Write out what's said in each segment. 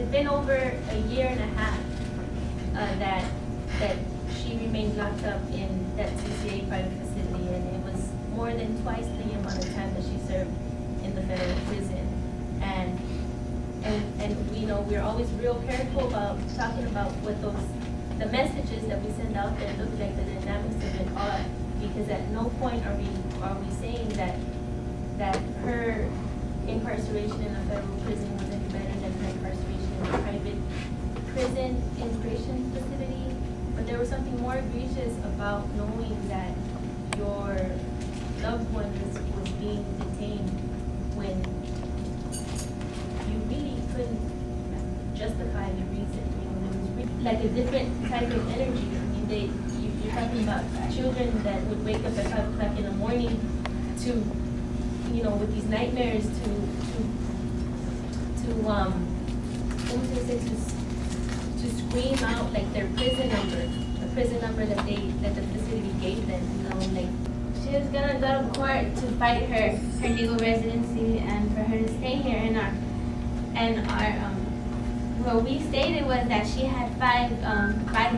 had been over a year and a half that she remained locked up in that CCA private facility, and it was more than twice the amount of time that she served in the federal prison. And you know, we're always real careful about talking about what the messages that we send out there look like, the dynamics of it are, because at no point are we saying that her incarceration in a federal prison was any better than her incarceration in a private prison immigration facility. But there was something more egregious about knowing that your loved one was being detained when you really couldn't justify the reason. You know, there was really like a different type of energy. I mean, you're talking about children that would wake up at 5 o'clock in the morning to, you know, with these nightmares to scream out like their prison number, the prison number that the facility gave them. You know, like she was gonna go to court to fight her legal residency and for her to stay here in our what we stated was that she had five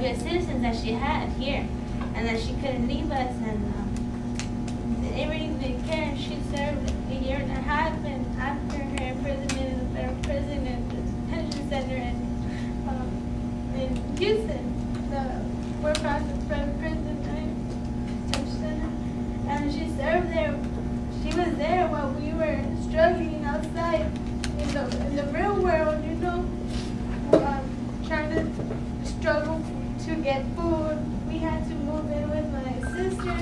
U.S. citizens that she had here, and that she couldn't leave us, and they really didn't care. She served a year and a half, and after her imprisonment in the federal prison and the detention center in Houston, the for-profit federal prison detention center, and she served there. She was there while we were struggling outside in the real world, you know, trying to struggle to get food. We had to move in with my sister.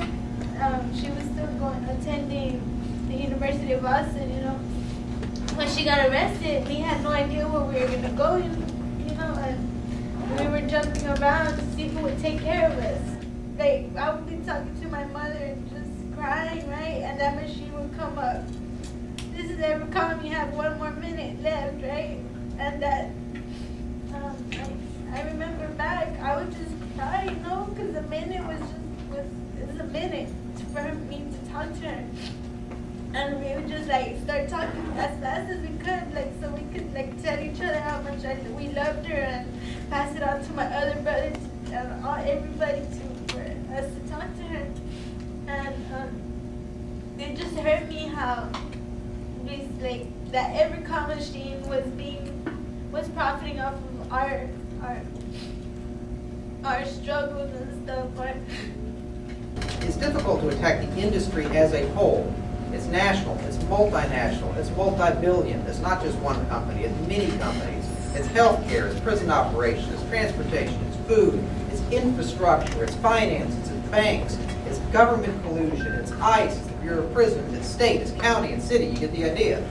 She was still attending the University of Boston, you know. When she got arrested, we had no idea where we were gonna go, you know, and we were jumping around to see who would take care of us. Like, I would be talking to my mother and just crying, right? And that machine would come up. This is every time you have 1 more minute left, right? And that, I remember back, I would just cry, you know, because the minute was a minute for me to talk to her. And we would just like start talking as fast as we could, like so we could like tell each other how much we loved her and pass it on to my other brothers and everybody for us to talk to her. And it just hurt me how that every car machine was profiting off of our struggles and stuff. It's difficult to attack the industry as a whole. It's national, it's multinational, it's multi-billion. It's not just one company, it's many companies. It's healthcare, it's prison operations, it's transportation, it's food, it's infrastructure, it's finances, it's banks, it's government collusion, it's ICE, it's the Bureau of Prisons, it's state, it's county, it's city. You get the idea.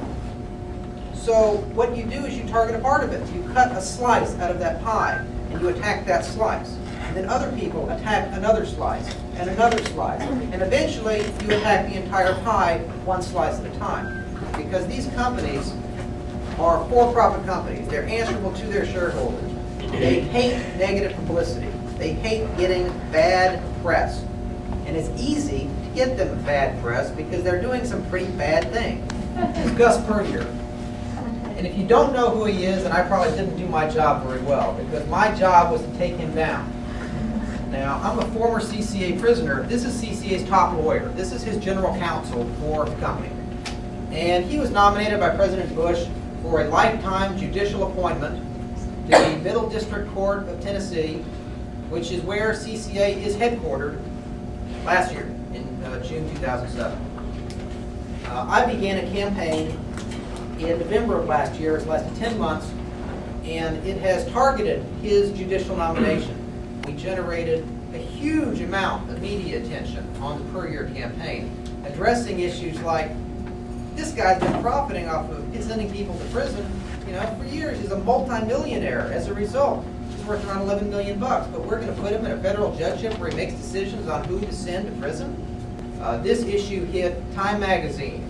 So what you do is you target a part of it. You cut a slice out of that pie and you attack that slice. And then other people attack another slice and another slice. And eventually you attack the entire pie one slice at a time. Because these companies are for-profit companies. They're answerable to their shareholders. They hate negative publicity. They hate getting bad press. And it's easy to get them bad press because they're doing some pretty bad things. It's Gus Puryear. And if you don't know who he is, then I probably didn't do my job very well, because my job was to take him down. Now, I'm a former CCA prisoner. This is CCA's top lawyer. This is his general counsel for the company. And he was nominated by President Bush for a lifetime judicial appointment to the Middle District Court of Tennessee, which is where CCA is headquartered, last year, in June 2007. I began a campaign in November of last year. It's lasted 10 months, and it has targeted his judicial nomination. We generated a huge amount of media attention on the Puryear campaign, addressing issues like, this guy's been profiting off of sending people to prison, you know, for years. He's a multi-millionaire as a result. He's worth around 11 million bucks, but we're going to put him in a federal judgeship where he makes decisions on who to send to prison. This issue hit Time Magazine,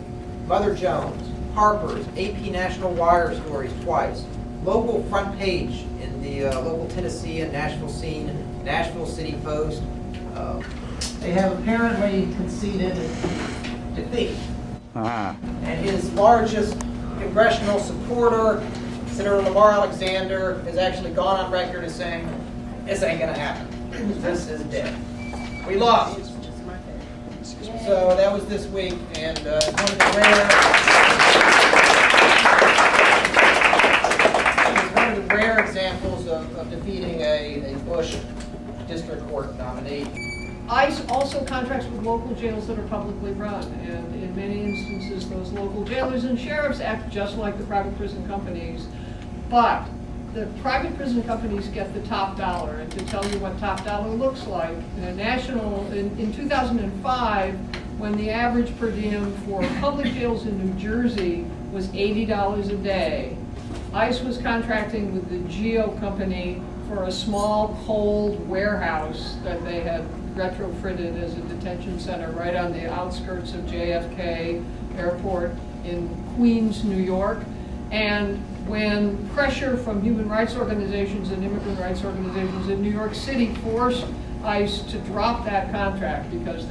Mother Jones, Harper's, AP National Wire stories twice, local front page in the local Tennessee and Nashville scene, Nashville City Post. They have apparently conceded defeat. And his largest congressional supporter, Senator Lamar Alexander has actually gone on record as saying, this ain't gonna happen. This is dead. We lost. So that was this week, and it's one of the rare examples of defeating a Bush district court nominee. ICE also contracts with local jails that are publicly run, and in many instances, those local jailers and sheriffs act just like the private prison companies. But the private prison companies get the top dollar, and to tell you what top dollar looks like, in 2005, when the average per diem for public jails in New Jersey was $80 a day, ICE was contracting with the Geo company for a small cold warehouse that they had retrofitted as a detention center right on the outskirts of JFK Airport in Queens, New York. And when pressure from human rights organizations and immigrant rights organizations in New York City forced ICE to drop that contract because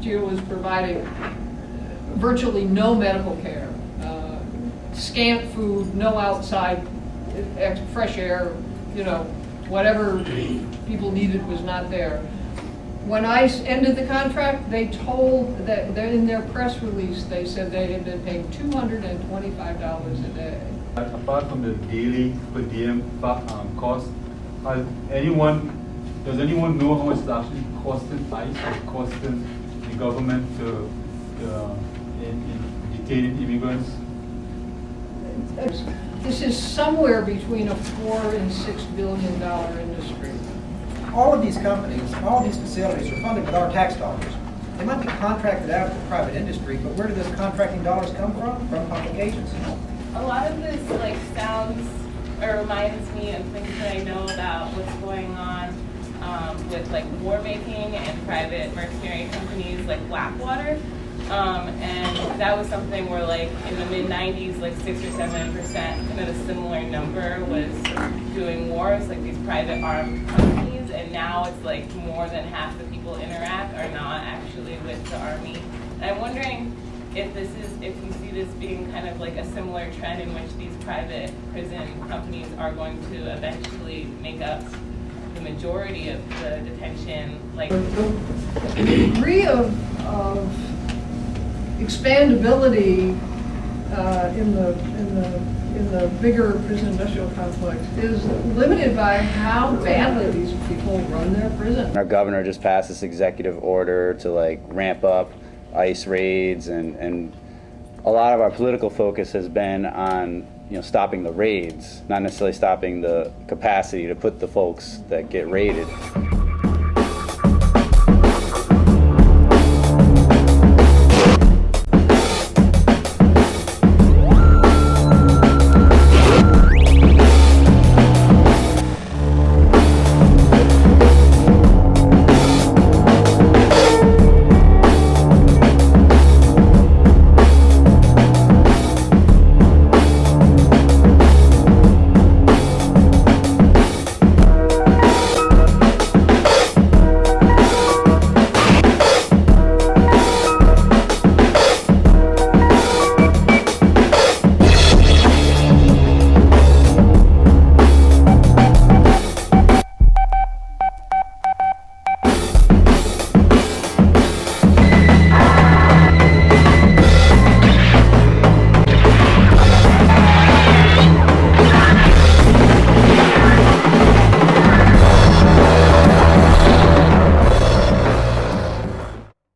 GEO was providing virtually no medical care, scant food, no outside fresh air, whatever people needed was not there. When ICE ended the contract, they told that in their press release, they said they had been paying $225 a day. Apart from the daily per diem cost, does anyone know how much it's actually costing ICE or costing the government in detaining immigrants? This is somewhere between a $4 and $6 billion industry. All of these companies, all of these facilities are funded with our tax dollars. They might be contracted out to the private industry, but where do those contracting dollars come from? From public agencies. A lot of this sounds or reminds me of things that I know about what's going on with war making and private mercenary companies like Blackwater. And that was something where in the mid-90s, 6 or 7%, kind of a similar number was doing wars, these private armed companies, and now it's more than half the people in Iraq are not actually with the army. And I'm wondering if you see this being kind of a similar trend in which these private prison companies are going to eventually make up the majority of the detention. The degree of expandability in the bigger prison industrial complex is limited by how badly these people run their prison. Our governor just passed this executive order to ramp up ICE raids, and a lot of our political focus has been on stopping the raids, not necessarily stopping the capacity to put the folks that get raided.